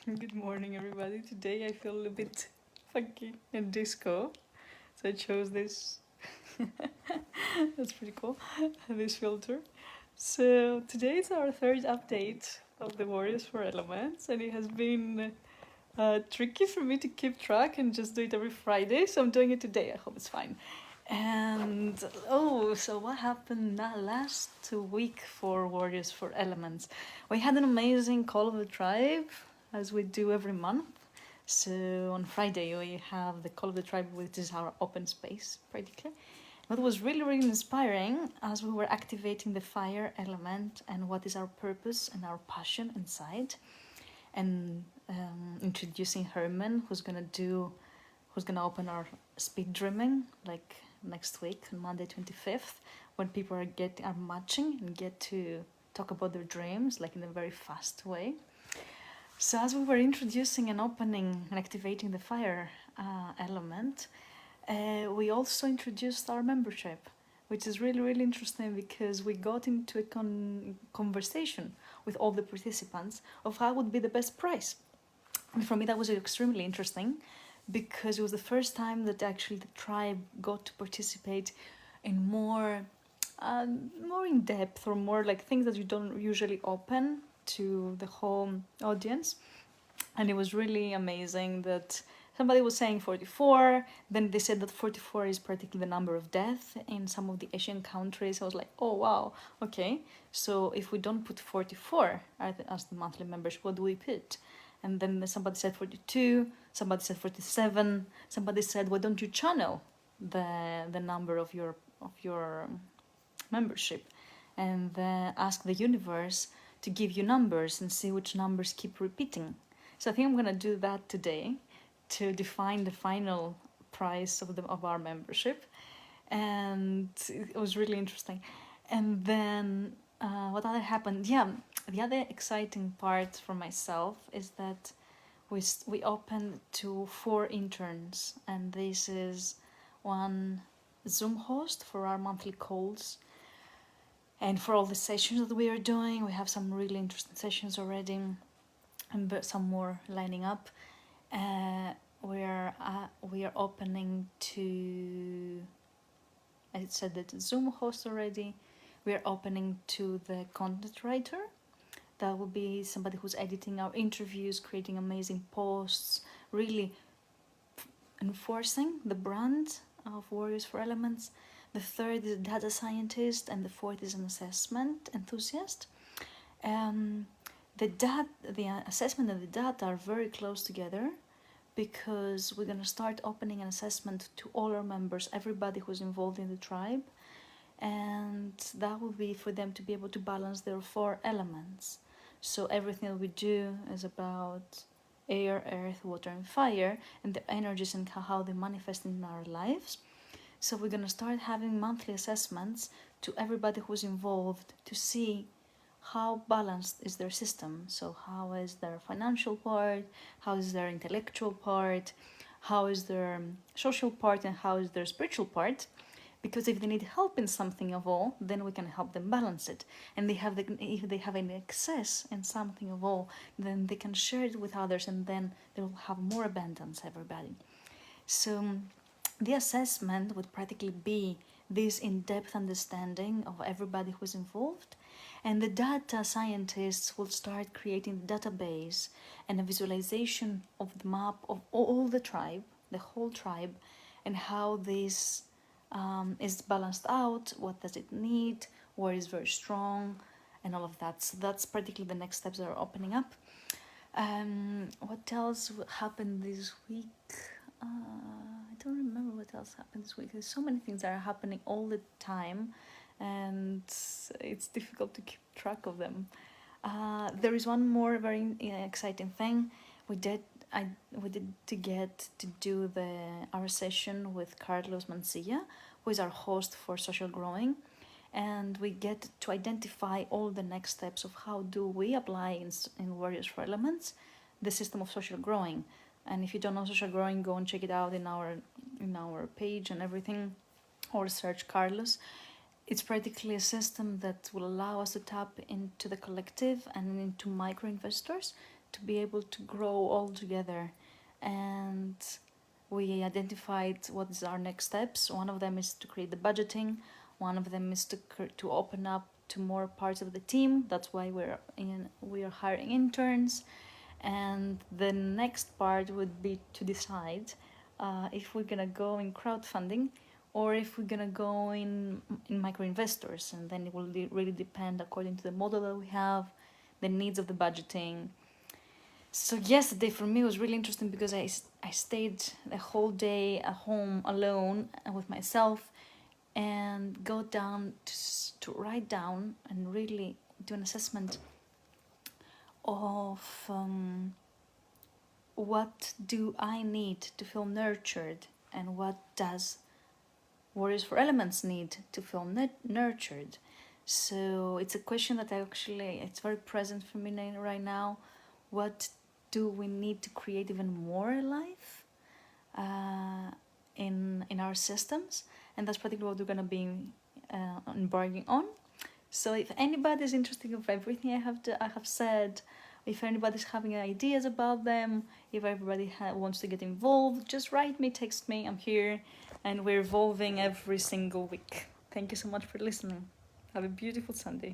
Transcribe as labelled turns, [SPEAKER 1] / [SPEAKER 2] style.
[SPEAKER 1] Good morning, everybody. Today I feel a bit funky and disco, so I chose this. That's pretty cool, this filter. So today is our third update of the Warriors for Elements, and it has been tricky for me to keep track and just do it every Friday, so I'm doing it today. I hope it's fine. And so what happened last week for Warriors for Elements? We had an amazing call of the tribe, as we do every month. So on Friday we have the call of the tribe, which is our open space, practically. What was really, really inspiring as we were activating the fire element and what is our purpose and our passion inside, and introducing Herman, who's gonna open our speed dreaming like next week on Monday 25th, when people are matching and get to talk about their dreams like in a very fast way. So as we were introducing and opening and activating the fire element, we also introduced our membership, which is really, really interesting because we got into a conversation with all the participants of how would be the best price. And for me, that was extremely interesting because it was the first time that actually the tribe got to participate in more in depth, or more like things that you don't usually open to the whole audience. And it was really amazing that somebody was saying 44, then they said that 44 is particularly the number of death in some of the Asian countries. I was like, oh wow, okay, so if we don't put 44 as the monthly membership, what do we put? And then somebody said 42, somebody said 47, somebody said, why don't you channel the number of your membership and ask the universe to give you numbers and see which numbers keep repeating. So I think I'm gonna do that today to define the final price of our membership, and it was really interesting. And then what other happened? Yeah, the other exciting part for myself is that we opened to 4 interns, and this is one Zoom host for our monthly calls. And for all the sessions that we are doing, we have some really interesting sessions already, and some more lining up. We are opening to, I said that Zoom host already. We are opening to the content writer. That will be somebody who's editing our interviews, creating amazing posts, really enforcing the brand of Warriors for Elements. The third is a data scientist, and the fourth is an assessment enthusiast. The assessment and the data are very close together because we're going to start opening an assessment to all our members, everybody who's involved in the tribe, and that will be for them to be able to balance their 4 elements. So everything that we do is about air, earth, water, and fire, and the energies and how they manifest in our lives. So we're going to start having monthly assessments to everybody who's involved to see how balanced is their system. So how is their financial part, how is their intellectual part, how is their social part, and how is their spiritual part. Because if they need help in something of all, then we can help them balance it. And if they have an excess in something of all, then they can share it with others, and then they will have more abundance, everybody. So the assessment would practically be this in-depth understanding of everybody who's involved, and the data scientists will start creating the database and a visualization of the map of all the tribe, the whole tribe, and how this is balanced out, what does it need, where is very strong, and all of that. So that's particularly the next steps that are opening up. What else happened this week? I don't remember what else happened this week. There's so many things that are happening all the time, and it's difficult to keep track of them. There is one more very exciting thing. We did to get to do our session with Carlos Mancilla, who is our host for Social Growing, and we get to identify all the next steps of how do we apply in Warriors for Elements the system of social growing. And if you don't know social growing, go and check it out in our page and everything, or search Carlos. It's practically a system that will allow us to tap into the collective and into micro investors to be able to grow all together. And we identified what is our next steps. One of them is to create the budgeting. One of them is to open up to more parts of the team. That's why we are hiring interns. And the next part would be to decide if we're gonna go in crowdfunding or if we're gonna go in micro investors, and then it will really depend according to the model that we have, the needs of the budgeting. So yesterday for me was really interesting because I stayed the whole day at home alone with myself and go down to write down and really do an assessment of what do I need to feel nurtured, and what does Warriors for Elements need to feel nurtured. So it's a question that it's very present for me right now. What do we need to create even more alive in our systems? And that's particularly what we're going to be embarking on. So if anybody's interested in everything I have said, if anybody's having ideas about them, if everybody wants to get involved, just write me, text me, I'm here, and we're evolving every single week. Thank you so much for listening. Have a beautiful Sunday.